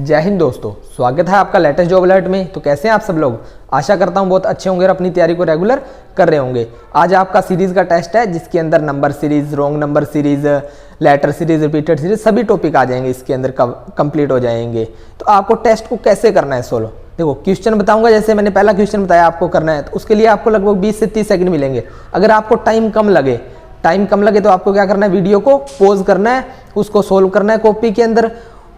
जय हिंद दोस्तों, स्वागत है आपका लेटेस्ट जॉब अलर्ट में। तो कैसे हैं आप सब लोग? आशा करता हूं बहुत अच्छे होंगे और अपनी तैयारी को रेगुलर कर रहे होंगे। आज आपका सीरीज का टेस्ट है जिसके अंदर number series, wrong number series, letter series, repeated series सभी टॉपिक आ जाएंगे, इसके अंदर कंप्लीट हो जाएंगे। तो आपको टेस्ट को कैसे करना है सोल्व, देखो क्वेश्चन बताऊंगा। जैसे मैंने पहला क्वेश्चन बताया आपको करना है, तो उसके लिए आपको लगभग 20 से 30 सेकंड मिलेंगे। अगर आपको टाइम कम लगे तो आपको क्या करना है, वीडियो को पॉज करना है, उसको सोल्व करना है कॉपी के अंदर।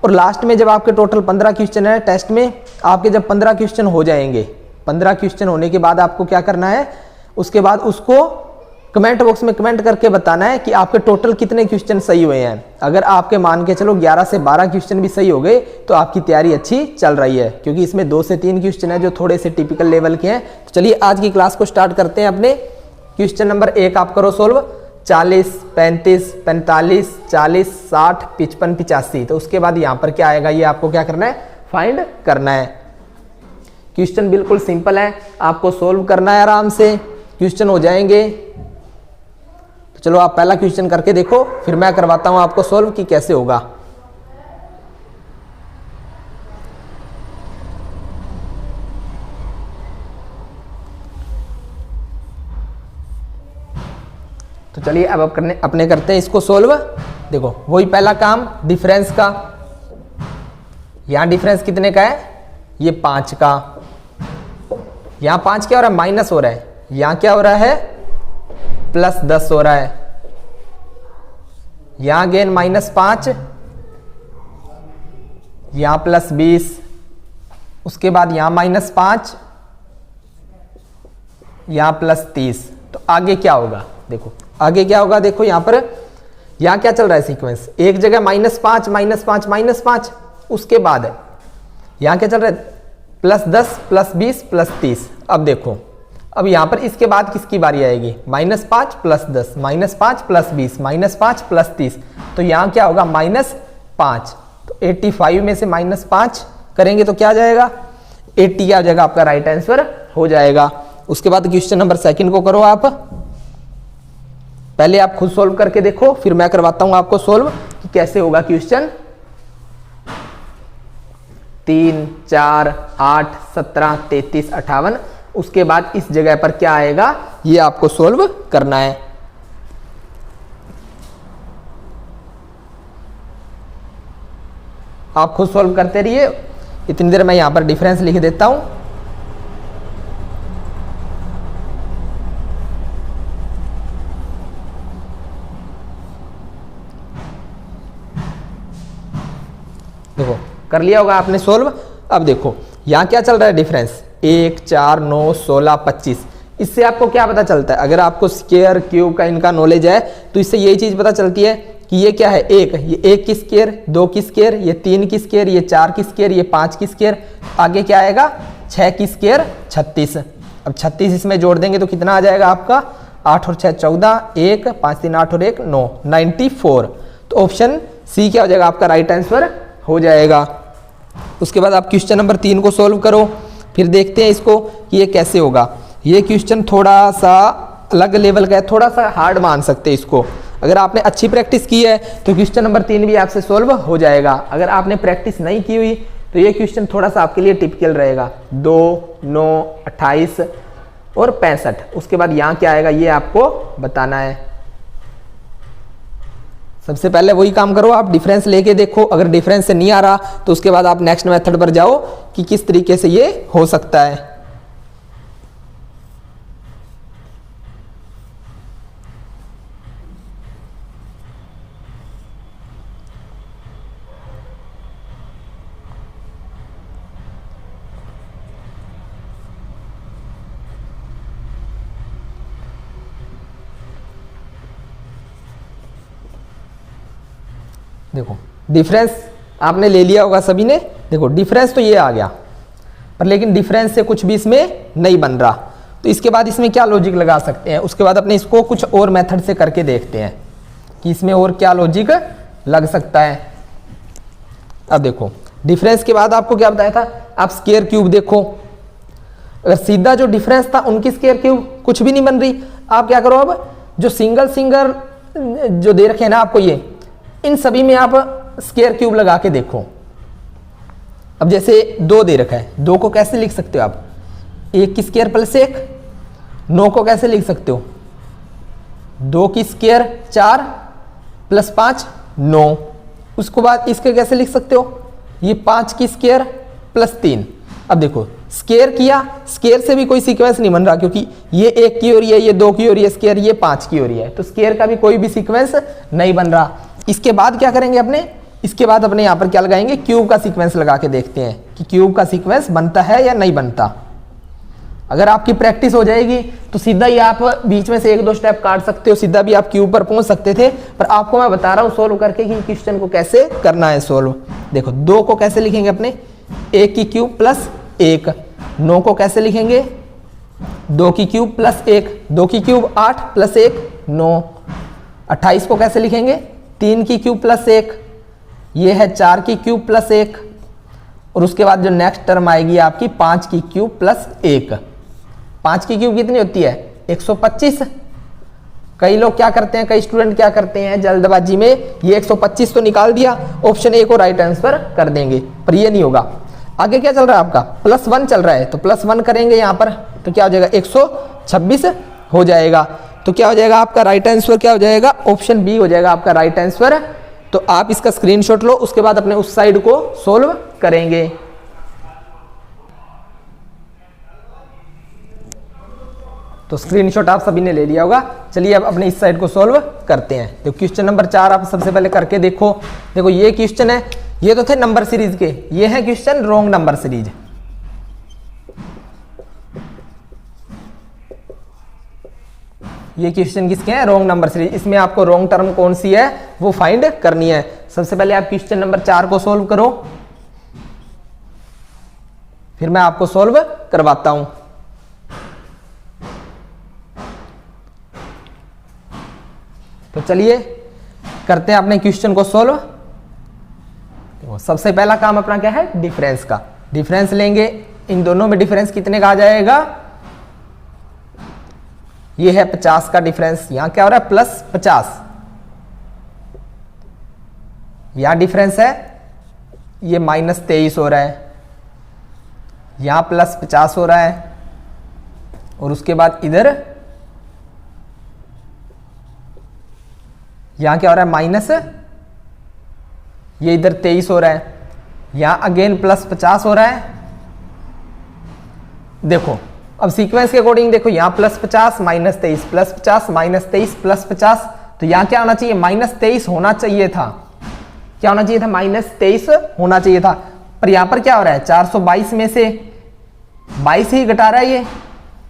और लास्ट में जब आपके टोटल 15 क्वेश्चन है टेस्ट में, आपके जब 15 क्वेश्चन हो जाएंगे, 15 क्वेश्चन होने के बाद आपको क्या करना है, उसके बाद उसको कमेंट बॉक्स में कमेंट करके बताना है कि आपके टोटल कितने क्वेश्चन सही हुए हैं। अगर आपके मान के चलो 11 से 12 क्वेश्चन भी सही हो गए तो आपकी तैयारी अच्छी चल रही है, क्योंकि इसमें 2 से 3 क्वेश्चन है जो थोड़े से टिपिकल लेवल के हैं। तो चलिए आज की क्लास को स्टार्ट करते हैं। अपने क्वेश्चन नंबर 1 आप करो सोल्व। 40, 35, 45, 40, 60, 55, 85। तो उसके बाद यहाँ पर क्या आएगा, ये आपको क्या करना है, फाइंड करना है। क्वेश्चन बिल्कुल सिंपल है, आपको सोल्व करना है, आराम से क्वेश्चन हो जाएंगे। तो चलो आप पहला क्वेश्चन करके देखो, फिर मैं करवाता हूं आपको सोल्व कि कैसे होगा। तो चलिए अब अपने करते हैं इसको सोल्व। देखो वही पहला काम डिफरेंस का। यहां डिफरेंस कितने का है, ये 5 का। यहां 5 क्या हो रहा है, माइनस हो रहा है। यहां क्या हो रहा है, प्लस 10 हो रहा है। यहां अगेन -5, यहां +20, उसके बाद यहां -5, यहां +30। तो आगे क्या होगा, देखो आगे क्या होगा। देखो यहां पर, यहां क्या चल रहा है सीक्वेंस, एक जगह -5, -5, -5, उसके बाद यहां क्या चल रहा है, +10, +20, +30। अब देखो, अब यहां पर इसके बाद किसकी बारी आएगी, -5 +10, -5 +20, -5 +30। तो यहां क्या होगा, -5। तो 85 में से -5 करेंगे तो क्या आ जाएगा, 80 आ जाएगा, आपका राइट आंसर हो जाएगा। उसके बाद क्वेश्चन नंबर 2 को करो आप। पहले आप खुद सोल्व करके देखो, फिर मैं करवाता हूं आपको सोल्व कि कैसे होगा क्वेश्चन। 3, 4, 8, 17, 33, 58। उसके बाद इस जगह पर क्या आएगा, ये आपको सोल्व करना है। आप खुद सोल्व करते रहिए, इतनी देर मैं यहां पर डिफरेंस लिख देता हूं। देखो कर लिया होगा आपने सोल्व। अब देखो यहां क्या चल रहा है, डिफरेंस 1, 4, 9, 16, 25। इससे आपको क्या पता चलता है, अगर आपको स्क्वायर क्यूब का इनका नॉलेज है तो इससे यही चीज पता चलती है कि ये क्या है, ये 1 की स्क्वायर, 2 की स्क्वायर, ये 3 की स्क्वायर, ये 4 की स्क्वायर, ये 5 की स्क्वायर। आगे क्या आएगा, 6 की स्क्वायर 36। अब 36 इसमें जोड़ देंगे तो कितना आ जाएगा आपका, 8 और 6 14, 1, 5 3 8 और 1 9, 94। तो ऑप्शन सी क्या हो जाएगा, आपका राइट आंसर हो जाएगा। उसके बाद आप क्वेश्चन नंबर 3 को सोल्व करो, फिर देखते हैं इसको कि ये कैसे होगा। ये क्वेश्चन थोड़ा सा अलग लेवल का है, थोड़ा सा हार्ड मान सकते हैं इसको। अगर आपने अच्छी प्रैक्टिस की है तो क्वेश्चन नंबर 3 भी आपसे सोल्व हो जाएगा। अगर आपने प्रैक्टिस नहीं की हुई तो ये क्वेश्चन थोड़ा सा आपके लिए टिपिकल रहेगा। 2, 9, 28 और 65। उसके बाद यहाँ क्या आएगा, ये आपको बताना है। सबसे पहले वही काम करो, आप डिफरेंस लेके देखो। अगर डिफरेंस से नहीं आ रहा तो उसके बाद आप नेक्स्ट मेथड पर जाओ कि किस तरीके से ये हो सकता है। देखो डिफरेंस आपने ले लिया होगा सभी ने। देखो डिफरेंस तो ये आ गया, पर लेकिन डिफरेंस से कुछ भी इसमें नहीं बन रहा। तो इसके बाद इसमें क्या लॉजिक लगा सकते हैं, उसके बाद अपने इसको कुछ और मेथड से करके देखते हैं कि इसमें और क्या लॉजिक लग सकता है। अब देखो डिफरेंस के बाद आपको क्या बताया था, आप स्क्वायर क्यूब देखो। अगर सीधा जो डिफरेंस था उनकी स्क्वायर क्यूब कुछ भी नहीं बन रही, आप क्या करो, अब जो सिंगल जो दे रखे हैं ना आपको, ये इन सभी में आप स्क्वायर क्यूब लगा के देखो। अब जैसे 2 दे रखा है, 2 को कैसे लिख सकते हो आप, 1 की स्क्वायर प्लस 1। 9 को कैसे लिख सकते हो, 2 की स्क्वायर 4 प्लस 5 9। उसके बाद इसके कैसे लिख सकते हो, ये 5 की स्क्वायर प्लस 3। अब देखो स्क्वायर किया, स्क्वायर से भी कोई सीक्वेंस नहीं बन रहा, क्योंकि ये 1 की हो रही है, ये 2 की हो रही है स्क्वायर, ये 5 की हो रही है, तो स्क्वायर का भी कोई भी सीक्वेंस नहीं बन रहा। इसके बाद क्या करेंगे अपने, इसके बाद अपने यहाँ पर क्या लगाएंगे, क्यूब का सीक्वेंस लगा के देखते हैं कि क्यूब का सीक्वेंस बनता है या नहीं बनता। अगर आपकी प्रैक्टिस हो जाएगी तो सीधा ही आप बीच में से 1-2 स्टेप काट सकते हो, सीधा भी आप क्यूब पर पहुंच सकते थे, पर आपको मैं बता रहा हूं सोल्व करके कि क्वेश्चन को कैसे करना है सोल्व। देखो 2 को कैसे लिखेंगे अपने, 1 की क्यूब प्लस 1। 9 को कैसे लिखेंगे, 2 की क्यूब प्लस 1। 2 की क्यूब 8 प्लस 1 9। 28 को कैसे लिखेंगे, 3 की क्यूब प्लस 1। ये है 4 की क्यूब प्लस 1। और उसके बाद जो नेक्स्ट टर्म आएगी आपकी 5 की क्यूब प्लस 1। 5 की क्यूब कितनी होती है, 125। कई लोग क्या करते हैं, कई स्टूडेंट क्या करते हैं जल्दबाजी में, ये 125 तो निकाल दिया, ऑप्शन ए को राइट आंसर कर देंगे, पर ये नहीं होगा। आगे क्या चल रहा है आपका, +1 चल रहा है, तो +1 करेंगे यहाँ पर, तो क्या हो जाएगा 126 हो जाएगा। तो क्या हो जाएगा आपका राइट आंसर, क्या हो जाएगा, ऑप्शन बी हो जाएगा आपका राइट आंसर। तो आप इसका स्क्रीनशॉट लो, उसके बाद अपने उस साइड को सोल्व करेंगे। तो स्क्रीनशॉट आप सभी ने ले लिया होगा। चलिए अब अपने इस साइड को सोल्व करते हैं। तो क्वेश्चन नंबर 4 आप सबसे पहले करके देखो। देखो ये क्वेश्चन है, ये तो थे नंबर सीरीज के, ये है क्वेश्चन रॉन्ग नंबर सीरीज। ये क्वेश्चन किसके हैं, रॉन्ग नंबर सीरीज। इसमें आपको रॉन्ग टर्म कौन सी है वो फाइंड करनी है। सबसे पहले आप क्वेश्चन नंबर 4 को सोल्व करो, फिर मैं आपको सोल्व करवाता हूं। तो चलिए करते हैं अपने क्वेश्चन को सोल्व। सबसे पहला काम अपना क्या है, डिफरेंस का। डिफरेंस लेंगे, इन दोनों में डिफरेंस कितने का आ जाएगा, ये है 50 का डिफरेंस। यहां क्या हो रहा है, +50। यहां डिफरेंस है, ये -23 हो रहा है, यहां +50 हो रहा है, और उसके बाद इधर यहां क्या हो रहा है, माइनस, ये इधर 23 हो रहा है, यहां अगेन +50 हो रहा है। देखो अब सीक्वेंस के अकॉर्डिंग देखो, यहां +50 -23 +50 -23 +50, तो यहां क्या होना चाहिए, -23 होना चाहिए था। क्या होना चाहिए था, -23 होना चाहिए था। पर यहां पर क्या हो रहा है, 422 में से 22 ही घटा रहा है ये,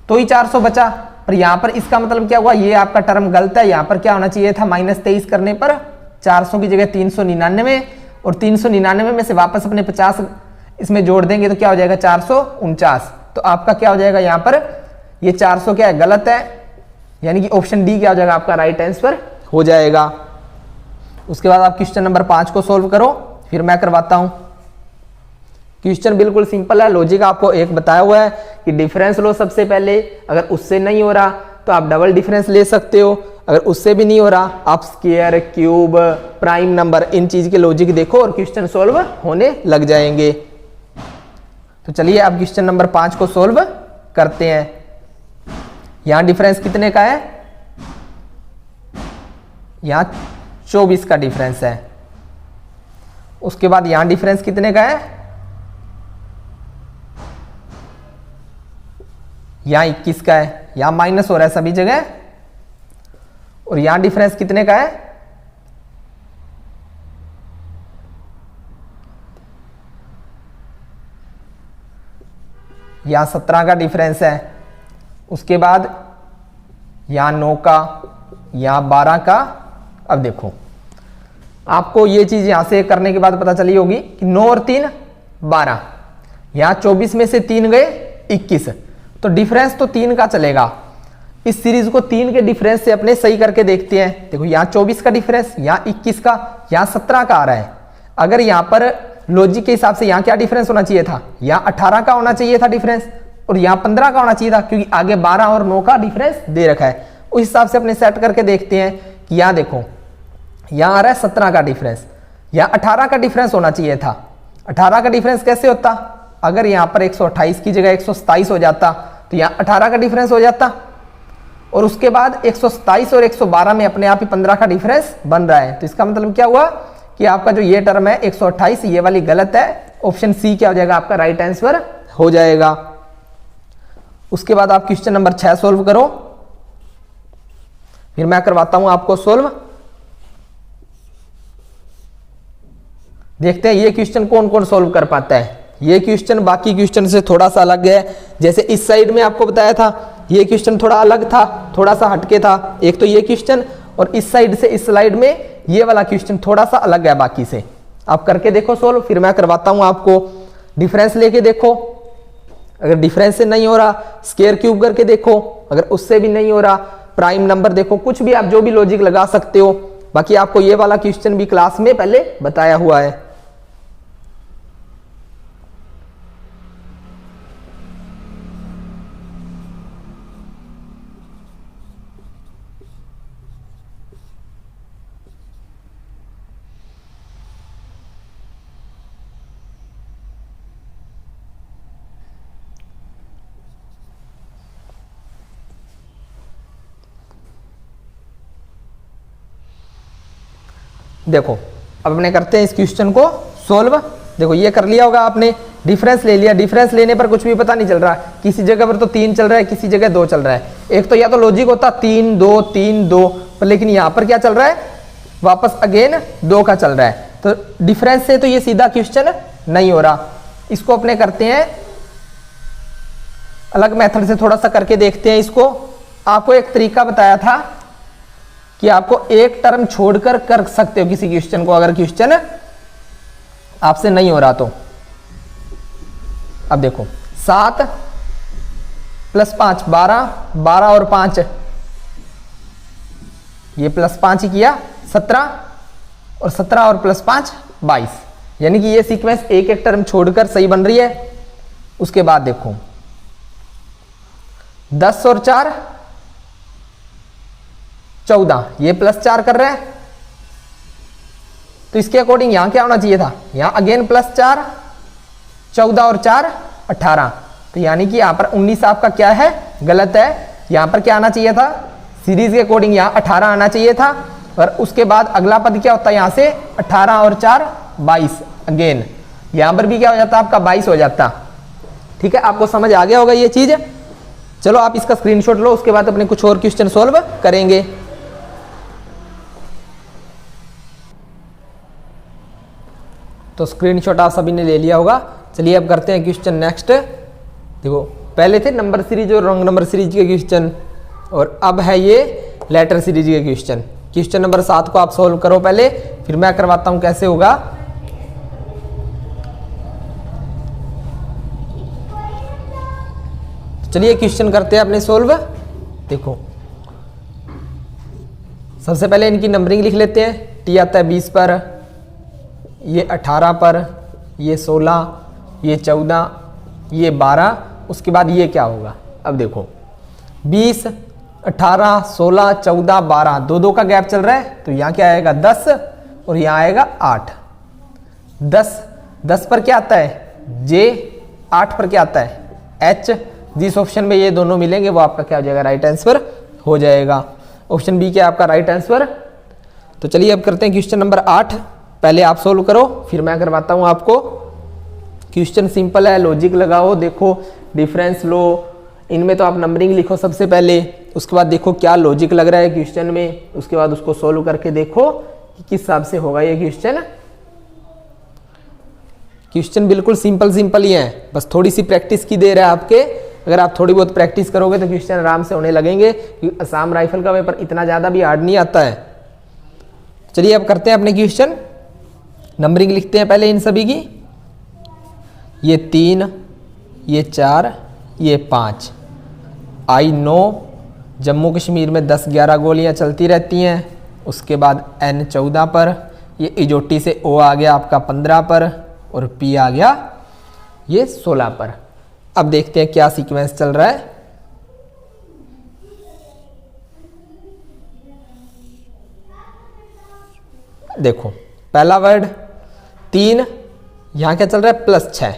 तो ही 400 बचा। पर यहां पर इसका मतलब क्या हुआ, ये आपका टर्म गलत है। यहां पर क्या होना चाहिए था, -23 करने पर 400 की जगह 399, और 399 में से वापस अपने 50 इसमें जोड़ देंगे तो क्या हो जाएगा, 449। तो आपका क्या हो जाएगा यहां पर, ये 400 क्या है, गलत है, यानी कि ऑप्शन डी क्या हो जाएगा आपका राइट आंसर हो जाएगा। उसके बाद आप क्वेश्चन नंबर 5 को सोल्व करो, फिर मैं करवाता हूं। क्वेश्चन बिल्कुल सिंपल है, लॉजिक आपको एक बताया हुआ है कि डिफरेंस लो सबसे पहले, अगर उससे नहीं हो रहा तो आप डबल डिफरेंस ले सकते हो, अगर उससे भी नहीं हो रहा आप स्क्वायर, क्यूब, प्राइम नंबर, इन चीज के लॉजिक देखो और क्वेश्चन सोल्व होने लग जाएंगे। तो चलिए अब क्वेश्चन नंबर 5 को सोल्व करते हैं। यहां डिफरेंस कितने का है, यहां 24 का डिफरेंस है। उसके बाद यहां डिफरेंस कितने का है, यहां 21 का है, यहां माइनस हो रहा है सभी जगह, और यहां डिफरेंस कितने का है, यहां 17 का डिफरेंस है। उसके बाद यहां 9 का, यहां 12 का। अब देखो आपको ये चीज यहां से करने के बाद पता चली होगी कि 9 और 3 12, यहां 24 में से 3 गए 21, तो डिफरेंस तो 3 का चलेगा। इस सीरीज को 3 के डिफरेंस से अपने सही करके देखते हैं। देखो यहां 24 का डिफरेंस, यहां 21 का, यहां 17 का आ रहा है। अगर यहां पर लॉजिक के हिसाब से यहां क्या डिफरेंस होना चाहिए था, यहां 18 का होना चाहिए था डिफरेंस, और यहां 15 का होना चाहिए था, क्योंकि आगे 12 और 9 का डिफरेंस दे रखा है। उस हिसाब से अपने सेट करके देखते हैं कि यहां देखो, यहां आ रहा है 17 का डिफरेंस, यहां 18 का डिफरेंस होना चाहिए था। 18 का डिफरेंस कैसे होता, अगर यहाँ पर 128 की जगह 127 हो जाता तो यहाँ 18 का डिफरेंस हो जाता, और उसके बाद 127 और 112 में अपने आप ही 15 का डिफरेंस बन रहा है। तो इसका मतलब क्या हुआ कि आपका जो ये टर्म है 128 ये वाली गलत है, ऑप्शन सी क्या हो जाएगा आपका राइट आंसर हो जाएगा। उसके बाद आप क्वेश्चन नंबर 6 सोल्व करो, फिर मैं करवाता हूं आपको सोल्व। देखते हैं ये क्वेश्चन कौन कौन सोल्व कर पाता है। ये क्वेश्चन बाकी क्वेश्चन से थोड़ा सा अलग है, जैसे इस साइड में आपको बताया था ये क्वेश्चन थोड़ा अलग था, थोड़ा सा हटके था, एक तो ये क्वेश्चन, और इस साइड से इस स्लाइड में ये वाला क्वेश्चन थोड़ा सा अलग है बाकी से। आप करके देखो सोल्व, फिर मैं करवाता हूं आपको। डिफरेंस लेके देखो, अगर डिफरेंस से नहीं हो रहा स्क्वायर क्यूब करके देखो, अगर उससे भी नहीं हो रहा प्राइम नंबर देखो, कुछ भी आप जो भी लॉजिक लगा सकते हो। बाकी आपको ये वाला क्वेश्चन भी क्लास में पहले बताया हुआ है। देखो अब अपने करते हैं इस क्वेश्चन को सोल्व। देखो ये कर लिया होगा आपने, डिफरेंस ले लिया, डिफरेंस लेने पर कुछ भी पता नहीं चल रहा, किसी जगह पर तो 3 चल रहा है, किसी जगह 2 चल रहा है। एक तो या तो लॉजिक होता 3 2 3 2, पर लेकिन यहां पर क्या चल रहा है, वापस अगेन 2 का चल रहा है। तो डिफरेंस से तो ये सीधा क्वेश्चन नहीं हो रहा। इसको अपने करते हैं अलग मेथड से, थोड़ा सा करके देखते हैं इसको। आपको एक तरीका बताया था कि आपको एक टर्म छोड़कर कर सकते हो किसी क्वेश्चन को, अगर क्वेश्चन आपसे नहीं हो रहा तो। अब देखो 7 + 5 12, 12 और 5 ये +5 ही किया 17, और 17 और +5 22, यानी कि ये सीक्वेंस एक एक टर्म छोड़कर सही बन रही है। उसके बाद देखो 10 और 4 14, ये +4 कर रहा है, तो इसके अकॉर्डिंग यहां क्या होना चाहिए था, यहां अगेन +4, 14 और 4 18, तो यानी कि यहां पर 19 आपका क्या है, गलत है। यहां पर क्या आना चाहिए था, सीरीज के अकॉर्डिंग यहां 18 आना चाहिए था, और उसके बाद अगला पद क्या होता है, यहां से 18 और 4 22, अगेन यहां पर भी क्या हो जाता आपका 22 हो जाता। ठीक है, आपको समझ आ गया होगा ये चीज। चलो आप इसका स्क्रीनशॉट लो, उसके बाद अपने कुछ और क्वेश्चन सोल्व करेंगे। तो स्क्रीनशॉट आप सभी ने ले लिया होगा। चलिए अब करते हैं क्वेश्चन नेक्स्ट। देखो पहले थे नंबर सीरीज और रॉन्ग नंबर सीरीज के क्वेश्चन, और अब है ये लेटर सीरीज के क्वेश्चन। क्वेश्चन नंबर 7 को आप सोल्व करो पहले, फिर मैं करवाता हूं कैसे होगा। चलिए क्वेश्चन करते हैं अपने सोल्व। देखो सबसे पहले इनकी नंबरिंग लिख लेते हैं। टी आता है 20 पर, ये 18 पर, ये 16, ये 14, ये 12, उसके बाद ये क्या होगा। अब देखो 20 18 16 14 12, 2 का गैप चल रहा है, तो यहाँ क्या आएगा 10 और यहाँ आएगा 8। 10 पर क्या आता है जे, 8 पर क्या आता है एच। जिस ऑप्शन में ये दोनों मिलेंगे वो आपका क्या हो जाएगा, राइट आंसर हो जाएगा। ऑप्शन बी क्या आपका राइट आंसर। तो चलिए अब करते हैं क्वेश्चन नंबर 8। पहले आप सोल्व करो, फिर मैं करवाता हूं आपको। क्वेश्चन सिंपल है, लॉजिक लगाओ, देखो डिफरेंस लो, इनमें तो आप नंबरिंग लिखो सबसे पहले, उसके बाद देखो क्या लॉजिक लग रहा है क्वेश्चन में, उसके बाद उसको सोल्व करके देखो कि किस हिसाब से होगा ये क्वेश्चन। क्वेश्चन बिल्कुल सिंपल ही है, बस थोड़ी सी प्रैक्टिस की देर है आपके। अगर आप थोड़ी बहुत प्रैक्टिस करोगे तो क्वेश्चन आराम से होने लगेंगे, क्योंकि असम राइफल का पेपर इतना ज़्यादा भी हार्ड नहीं आता है। चलिए अब करते हैं अपने क्वेश्चन। नंबरिंग लिखते हैं पहले इन सभी की। ये 3, ये 4, ये 5। आई नो जम्मू कश्मीर में 10-11 गोलियां चलती रहती हैं। उसके बाद N 14 पर, ये इजोटी से O आ गया आपका 15 पर, और P आ गया ये 16 पर। अब देखते हैं क्या सीक्वेंस चल रहा है। देखो पहला वर्ड 3, यहाँ क्या चल रहा है +6,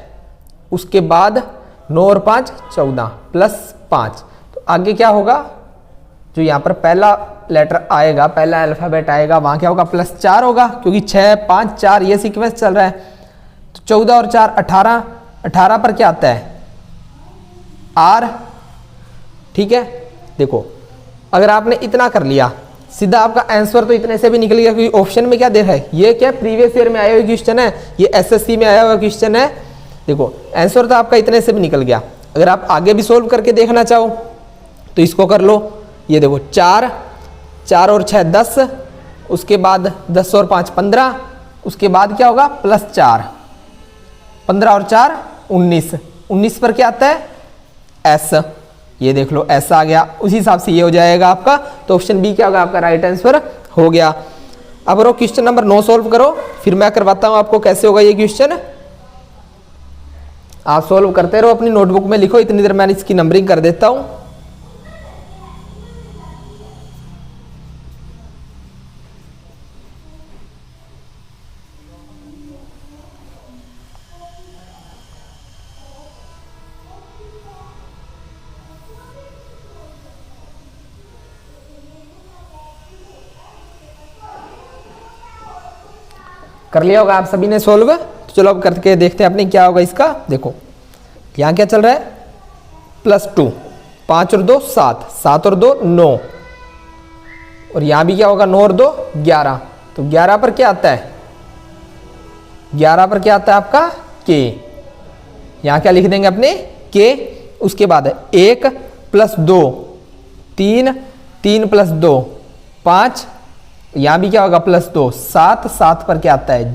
उसके बाद 9 और 5 14 +5, तो आगे क्या होगा, जो यहाँ पर पहला लेटर आएगा, पहला अल्फ़ाबेट आएगा, वहाँ क्या होगा +4 होगा, क्योंकि 6 5 4 ये सीक्वेंस चल रहा है। तो 14 और 4 18, 18 पर क्या आता है R, ठीक है। देखो अगर आपने इतना कर लिया सीधा आपका आंसर तो इतने से भी निकल गया, क्योंकि ऑप्शन में क्या देखा है, ये क्या प्रीवियस ईयर में आया हुआ क्वेश्चन है, ये एसएससी में आया हुआ क्वेश्चन है। देखो आंसर तो आपका इतने से भी निकल गया। अगर आप आगे भी सोल्व करके देखना चाहो तो इसको कर लो। ये देखो 4 4 और 6 10, उसके बाद 10 और 5 15, उसके बाद क्या होगा +4, 15 और 4 19, 19 पर क्या आता है एस, ये देख लो एस आ गया, उसी हिसाब से ये हो जाएगा आपका। तो ऑप्शन बी क्या होगा आपका राइट आंसर हो गया। अब रो क्वेश्चन नंबर 9 सोल्व करो, फिर मैं करवाता हूं आपको कैसे होगा ये क्वेश्चन। आप सोल्व करते रहो, अपनी नोटबुक में लिखो, इतनी देर मैं इसकी नंबरिंग कर देता हूं। कर लिया होगा आप सभी ने सोल्व, तो चलो अब करके देखते हैं अपने क्या होगा इसका। देखो यहाँ क्या चल रहा है +2, 5 और 2 7, 7 और 2 9, और यहाँ भी क्या होगा 9 और 2 11, तो 11 पर क्या आता है, 11 पर क्या आता है आपका K, यहाँ क्या लिख देंगे अपने K, उसके बाद 1 + 2 3, 3 + 2 5, यहाँ भी क्या होगा +2 7, 7 पर क्या आता है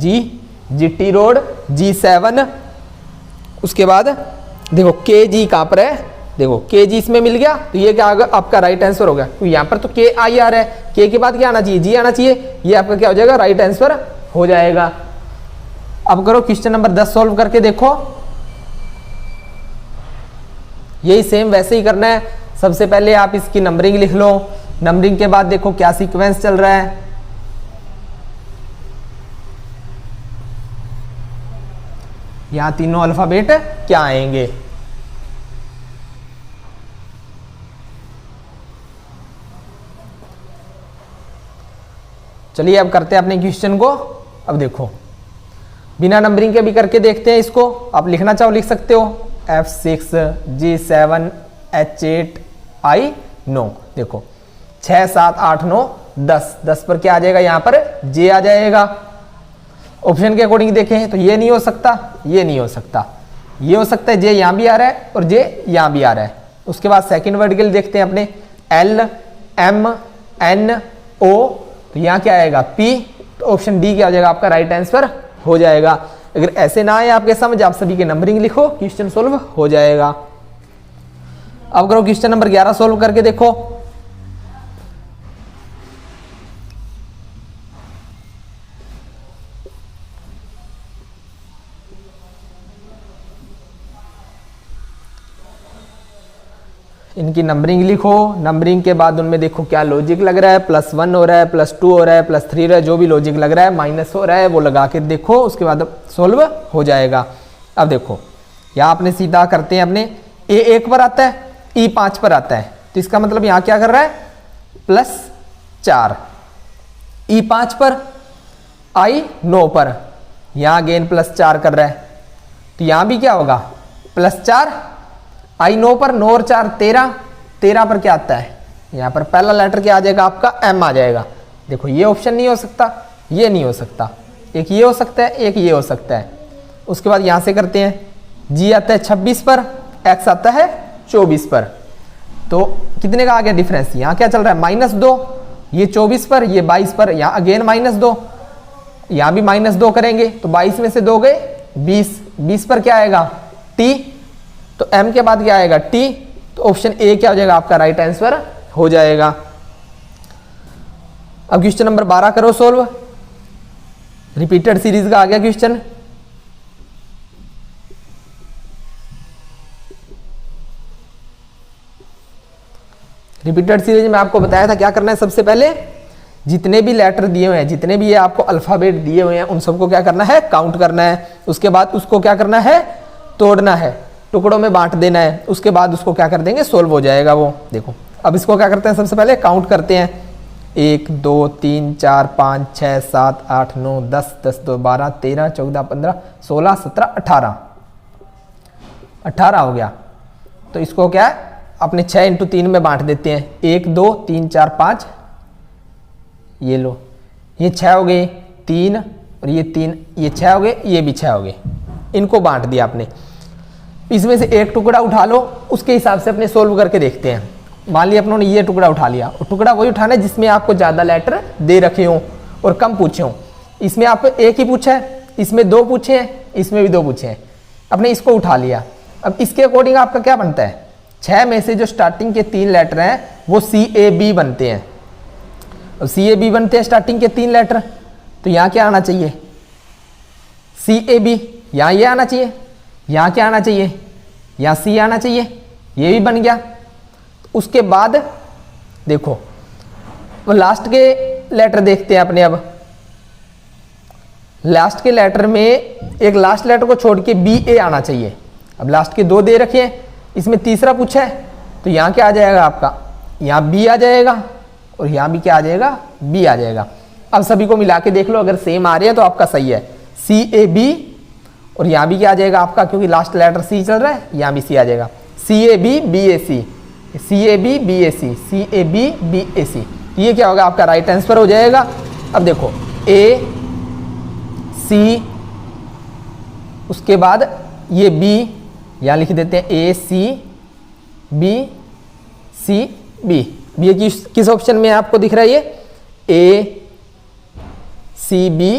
GT रोड G7, उसके बाद देखो KG कहाँ पर है, देखो KG इसमें मिल गया, तो ये क्या होगा आपका राइट आंसर होगा। तो यहाँ पर तो KI आ रहा है, K के बाद क्या आना चाहिए G आना चाहिए, ये आपका क्या हो जाएगा राइट आंसर हो जाएगा। अब करो क्वेश्चन नंबर 10 सोल्व करके देखो, यही सेम वैसे ही करना है। सबसे पहले आप इसकी नंबरिंग लिख लो, नंबरिंग के बाद देखो क्या सीक्वेंस चल रहा है। यहां तीनों अल्फाबेट क्या आएंगे, चलिए अब करते हैं अपने क्वेश्चन को। अब देखो बिना नंबरिंग के भी करके देखते हैं इसको, आप लिखना चाहो लिख सकते हो F6 G7 H8 I 9। देखो 6 7 8 9 10, 10 पर क्या आ जाएगा, यहाँ पर J आ जाएगा। ऑप्शन के अकॉर्डिंग देखें तो ये नहीं हो सकता, ये नहीं हो सकता, ये हो सकता है J यहाँ भी आ रहा है और J यहाँ भी आ रहा है। उसके बाद सेकंड वर्ड के लिए देखते हैं अपने L M N O, तो यहाँ क्या आएगा P, तो ऑप्शन डी क्या हो जाएगा आपका राइट आंसर हो जाएगा। अगर ऐसे ना आए आपके समझ, आप सभी के नंबरिंग लिखो, क्वेश्चन सोल्व हो जाएगा। अब करो क्वेश्चन नंबर 11 सोल्व करके देखो। इनकी नंबरिंग लिखो, नंबरिंग के बाद उनमें देखो क्या लॉजिक लग रहा है, +1 हो रहा है, +2 हो रहा है, +3 हो रहा है, जो भी लॉजिक लग रहा है, माइनस हो रहा है वो लगा के देखो, उसके बाद सोल्व हो जाएगा। अब देखो यहाँ अपने सीधा करते हैं, अपने A1 पर आता है, E5 पर आता है, तो इसका मतलब यहाँ क्या कर रहा है +4, E5 पर I9 पर, यहाँ अगेन +4 कर रहा है, तो यहाँ भी क्या होगा +4, I9 पर 9 और 4 13, 13 पर क्या आता है, यहाँ पर पहला लेटर क्या आ जाएगा आपका M आ जाएगा। देखो ये ऑप्शन नहीं हो सकता, ये नहीं हो सकता, एक ये हो सकता है, एक ये हो सकता है। उसके बाद यहाँ से करते हैं, G आता है 26 पर, X आता है 24 पर, तो कितने का आ गया डिफरेंस, यहाँ क्या चल रहा है -2, ये 24 पर, ये 22 पर, यहाँ अगेन -2, यहाँ भी -2 करेंगे तो 22 में से 2 गए 20, 20 पर क्या आएगा T, तो M के बाद क्या आएगा T, तो ऑप्शन ए क्या हो जाएगा आपका राइट आंसर हो जाएगा। अब क्वेश्चन नंबर 12 करो सोल्व, रिपीटेड सीरीज का आ गया क्वेश्चन। रिपीटेड सीरीज में आपको बताया था क्या करना है, सबसे पहले जितने भी लेटर दिए हुए हैं, जितने भी ये आपको अल्फ़ाबेट दिए हुए हैं, उन सबको क्या करना है, काउंट करना है। उसके बाद उसको क्या करना है, तोड़ना है, टुकड़ों में बांट देना है। उसके बाद उसको क्या कर देंगे, सोल्व हो जाएगा वो। देखो अब इसको क्या करते हैं, सबसे पहले काउंट करते हैं। 1 2 3 4 5 6 7 8 9 10 10 2 12 13 14 15 16 17 18 18 हो गया। तो इसको क्या है, अपने 6 इंटू 3 में बांट देते हैं। 1 2 3 4 5, ये लो, ये 6 हो गए, 3 और ये 3, ये 6 हो गए, ये भी 6 हो गए। इनको बांट दिया आपने। इसमें से एक टुकड़ा उठा लो, उसके हिसाब से अपने सोल्व करके देखते हैं। मान लिया अपनों ने ये टुकड़ा उठा लिया, और टुकड़ा वही उठाना है जिसमें आपको ज़्यादा लेटर दे रखे हों और कम पूछे हों। इसमें आपको एक ही पूछा है, इसमें 2 पूछे हैं, इसमें भी 2 पूछे हैं। अपने इसको उठा लिया। अब इसके अकॉर्डिंग आपका क्या बनता है, 6 में से जो स्टार्टिंग के 3 लेटर हैं वो CAB बनते हैं। अब CAB बनते हैं स्टार्टिंग के 3 लेटर, तो यहाँ क्या आना चाहिए, CAB। यहाँ ये आना चाहिए, यहाँ क्या आना चाहिए, यहाँ C आना चाहिए, ये भी बन गया। उसके बाद देखो वो लास्ट के लेटर देखते हैं अपने। अब लास्ट के लेटर में एक लास्ट लेटर को छोड़ के BA आना चाहिए। अब लास्ट के 2 दे रखे हैं, इसमें तीसरा पूछा है, तो यहाँ क्या आ जाएगा आपका, यहाँ B आ जाएगा और यहाँ भी क्या आ जाएगा, B आ जाएगा। अब सभी को मिला के देख लो, अगर सेम आ रहे हैं तो आपका सही है, CAB। और यहाँ भी क्या आ जाएगा आपका, क्योंकि लास्ट लेटर C चल रहा है, यहाँ भी C आ जाएगा, CAB BAC, CAB BAC, CAB BAC। ये क्या होगा, आपका राइट आंसर हो जाएगा। अब देखो A C, उसके बाद ये B, यहाँ लिख देते हैं A C B C B। ये किस ऑप्शन में आपको दिख रहा है, ये A C B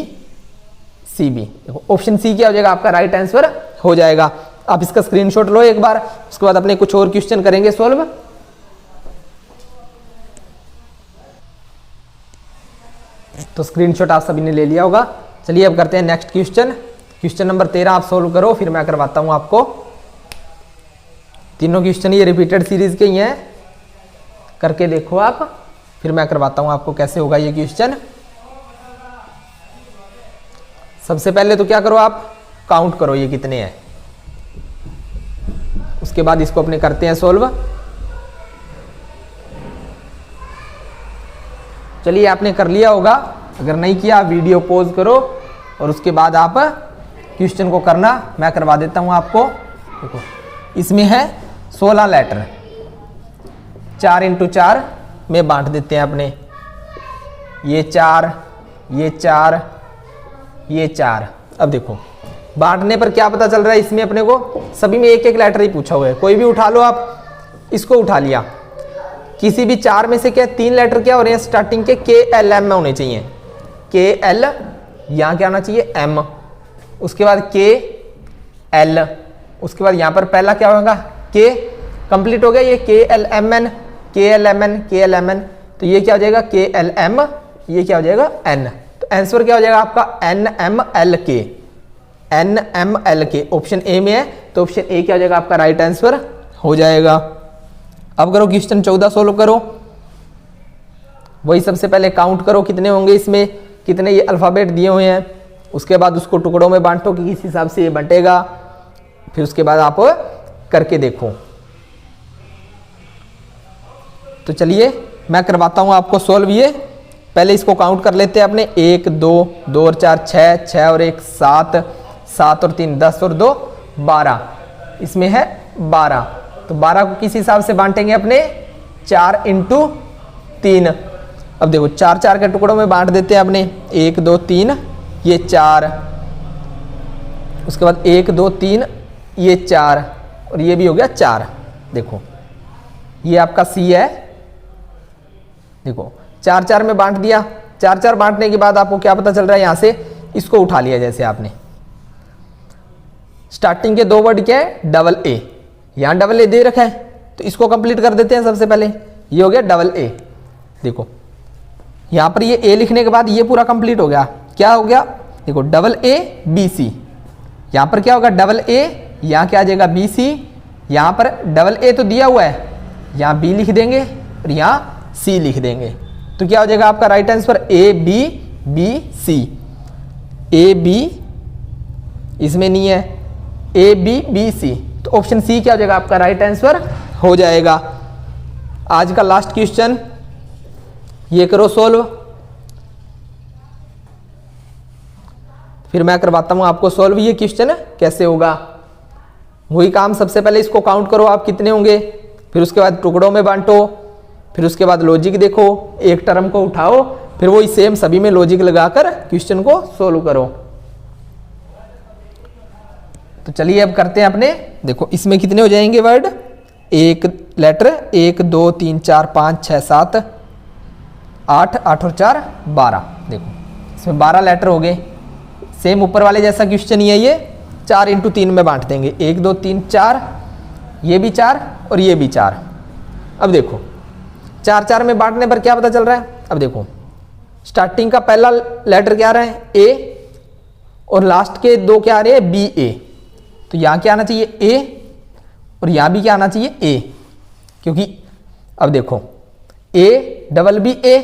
C B। देखो ऑप्शन C क्या हो जाएगा, आपका राइट आंसर हो जाएगा। आप इसका स्क्रीनशॉट लो एक बार, उसके बाद अपने कुछ और क्वेश्चन करेंगे सॉल्व। तो स्क्रीनशॉट आप सभी ने ले लिया होगा। चलिए अब करते हैं नेक्स्ट क्वेश्चन। क्वेश्चन नंबर 13 आप सॉल्व करो, फिर मैं करवाता हूं आपको। तीनों क्वेश्चन ये रिपीटेड सीरीज के ही हैं, करके देखो आप, फिर मैं करवाता हूं आपको कैसे होगा ये क्वेश्चन। सबसे पहले तो क्या करो, आप काउंट करो ये कितने हैं, उसके बाद इसको अपने करते हैं सॉल्व। चलिए आपने कर लिया होगा, अगर नहीं किया वीडियो पॉज करो और उसके बाद आप क्वेश्चन को करना, मैं करवा देता हूं आपको। देखो इसमें है 16 लेटर, 4 इंटू 4 में बांट देते हैं अपने। ये 4, ये 4, ये 4। अब देखो बांटने पर क्या पता चल रहा है, इसमें अपने को सभी में एक एक लेटर ही पूछा हुआ है, कोई भी उठा लो आप। इसको उठा लिया, किसी भी 4 में से क्या 3 लेटर क्या हो रहे हैं स्टार्टिंग के KLM में होने चाहिए। KL, यहाँ क्या आना चाहिए M, उसके बाद KL, उसके बाद यहाँ पर पहला क्या होगा K, कंप्लीट हो गया। ये KLMN, KLMN, KLMN, तो ये क्या हो जाएगा KLM, ये क्या हो जाएगा N। तो आंसर क्या हो जाएगा आपका NMLK, NMLK ऑप्शन ए में है, तो ऑप्शन ए क्या हो जाएगा आपका राइट आंसर हो जाएगा। अब करो क्वेश्चन 14 सोल्व करो। वही सबसे पहले काउंट करो कितने होंगे इसमें, कितने ये अल्फाबेट दिए हुए हैं, उसके बाद उसको टुकड़ों में बांटो कि किस हिसाब से ये बंटेगा, फिर उसके बाद आप करके देखो। तो चलिए मैं करवाता हूं आपको सॉल्व। ये पहले इसको काउंट कर लेते हैं अपने, 1 2 2 और 4 6, 6 और 1 7, 7 और 3 10 और 2 12, इसमें है 12। तो 12 को किस हिसाब से बांटेंगे अपने, 4 इंटू 3। अब देखो 4 4 के टुकड़ों में बांट देते हैं अपने, 1 2 3, ये 4, उसके बाद 1 2 3, ये 4 और ये भी हो गया 4। देखो ये आपका C है। देखो 4 4 में बांट दिया, 4 4 बांटने के बाद आपको क्या पता चल रहा है, यहां से इसको उठा लिया। जैसे आपने स्टार्टिंग के 2 वर्ड क्या है, डबल A, यहां डबल A दे रखा है, तो इसको कंप्लीट कर देते हैं। सबसे पहले ये हो गया डबल A। देखो यहां पर ये A लिखने के बाद ये पूरा कंप्लीट हो गया। क्या हो गया, देखो डबल A BC, यहां पर क्या होगा डबल A, यहां क्या आ जाएगा BC, यहां पर डबल A तो दिया हुआ है, यहां B लिख देंगे और यहां C लिख देंगे। तो क्या हो जाएगा आपका right answer A B B C. A B इसमें नहीं है, ए बी बी सी, तो ऑप्शन सी क्या हो जाएगा आपका राइट आंसर हो जाएगा। आज का लास्ट क्वेश्चन ये करो सोल्व, फिर मैं करवाता हूं आपको सोल्व ये क्वेश्चन कैसे होगा। वही काम, सबसे पहले इसको काउंट करो आप कितने होंगे, फिर उसके बाद टुकड़ों में बांटो, फिर उसके बाद लॉजिक देखो, एक टर्म को उठाओ, फिर वही सेम सभी में लॉजिक लगाकर क्वेश्चन को सोल्व करो। तो चलिए अब करते हैं अपने, देखो इसमें कितने हो जाएंगे वर्ड, एक लेटर 1 2 3 4 5 6 7 8, 8 और 4 12, देखो इसमें 12 लेटर हो गए। सेम ऊपर वाले जैसा क्वेश्चन ही है ये, 4 इंटू 3 में बांट देंगे, 1 2 3 4, ये भी 4 और ये भी 4। अब देखो 4 4 में बांटने पर क्या पता चल रहा है, अब देखो स्टार्टिंग का पहला लेटर क्या आ रहा है ए, और लास्ट के दो क्या आ रहे हैं बी ए, तो यहां क्या आना चाहिए ए, और यहां भी क्या आना चाहिए ए, क्योंकि अब देखो ए डबल बी ए,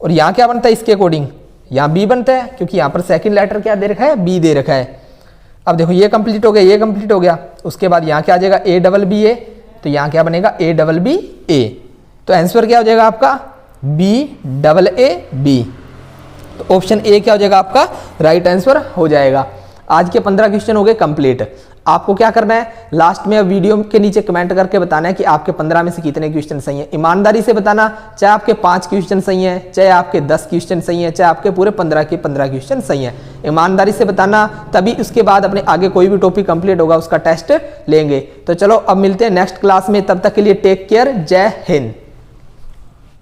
और यहां क्या बनता है इसके अकॉर्डिंग, यहां बी बनता है, क्योंकि यहां पर सेकंड लेटर क्या दे रखा है बी दे रखा है। अब देखो ये कंप्लीट हो गया, ये कंप्लीट हो गया, उसके बाद यहां क्या आ जाएगा ए डबल बी ए, तो यहां क्या बनेगा ए डबल बी ए, तो आंसर क्या हो जाएगा आपका बी डबल ए बी, तो ऑप्शन ए क्या हो जाएगा आपका राइट आंसर हो जाएगा। आज के 15 क्वेश्चन हो गए कंप्लीट। आपको क्या करना है, लास्ट में अब वीडियो के नीचे कमेंट करके बताना है कि आपके 15 में से कितने क्वेश्चन सही हैं। ईमानदारी से बताना, चाहे आपके 5 क्वेश्चन सही हैं, चाहे आपके 10 क्वेश्चन सही हैं, चाहे आपके पूरे 15 के 15 क्वेश्चन सही हैं। ईमानदारी से बताना, तभी उसके बाद अपने आगे कोई भी टॉपिक कंप्लीट होगा उसका टेस्ट लेंगे। तो चलो अब मिलते हैं नेक्स्ट क्लास में, तब तक के लिए टेक केयर, जय हिंद।